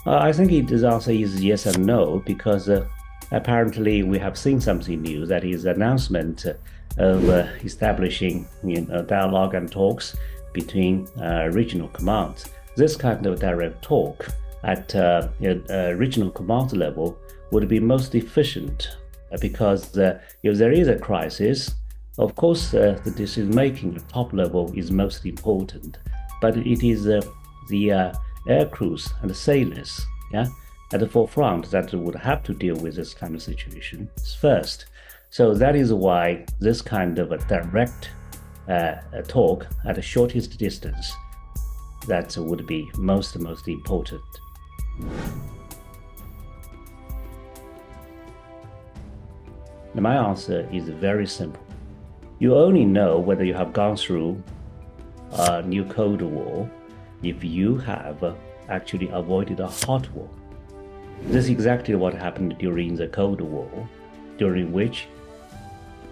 I think the answer is yes and no because apparently we have seen something new, that is announcement of establishing dialogue and talks between regional commands. This kind of direct talk at regional command level would be most efficient because if there is a crisis, of course the decision making at top level is most important, but it is the air crews and the sailors, at the forefront that would have to deal with this kind of situation first. So that is why this kind of a direct talk at the shortest distance, that would be most important. My answer is very simple. You only know whether you have gone through a new Cold War if you have actually avoided a hot war. This is exactly what happened during the Cold War, during which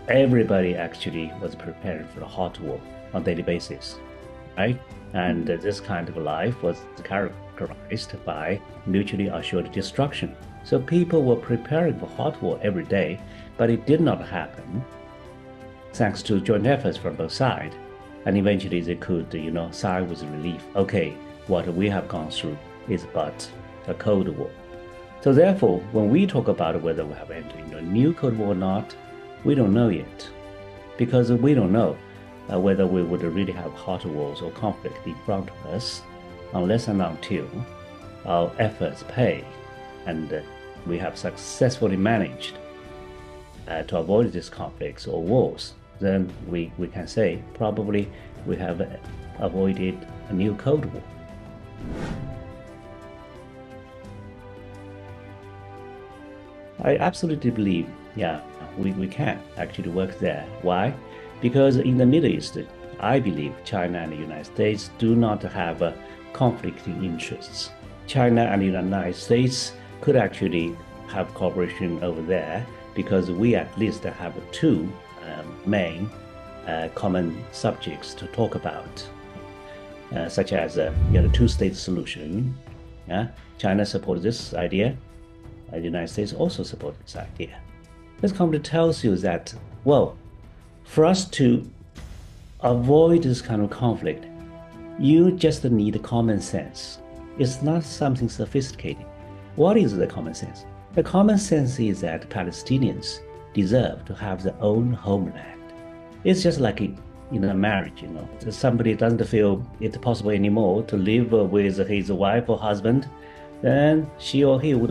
everybody actually was preparing for a hot war on a daily basis, right? And this kind of life was characterized by mutually assured destruction. So people were preparing for hot war every day, but it did not happen thanks to joint efforts from both sides. And eventually they could, sigh with relief. Okay, what we have gone through is but a Cold War. So therefore, when we talk about whether we have entered into a new Cold War or not, we don't know yet, because we don't know whether we would really have hot wars or conflict in front of us unless and until our efforts pay and we have successfully managed to avoid these conflicts or wars. Then we can say probably we have avoided a new Cold War. I absolutely believe, we can actually work there. Why? Because in the Middle East, I believe China and the United States do not have conflicting interests. China and the United States could actually have cooperation over there because we at least have two main common subjects to talk about, such as the two-state solution. China supports this idea, and the United States also supports this idea. This company tells you that, well, for us to avoid this kind of conflict, you just need common sense. It's not something sophisticated. What is the common sense? The common sense is that Palestinians deserve to have their own homeland. It's just like in a marriage, somebody doesn't feel it possible anymore to live with his wife or husband, then she or he would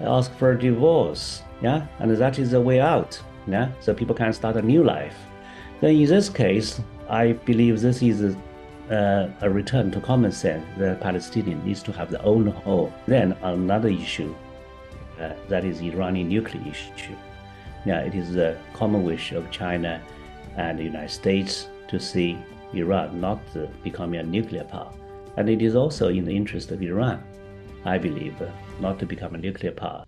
ask for a divorce, and that is the way out, so people can start a new life. Then in this case, I believe this is a return to common sense. The Palestinian needs to have their own home. Then another issue, that is Iranian nuclear issue. It is the common wish of China and the United States to see Iran not becoming a nuclear power. And it is also in the interest of Iran, I believe, not to become a nuclear power.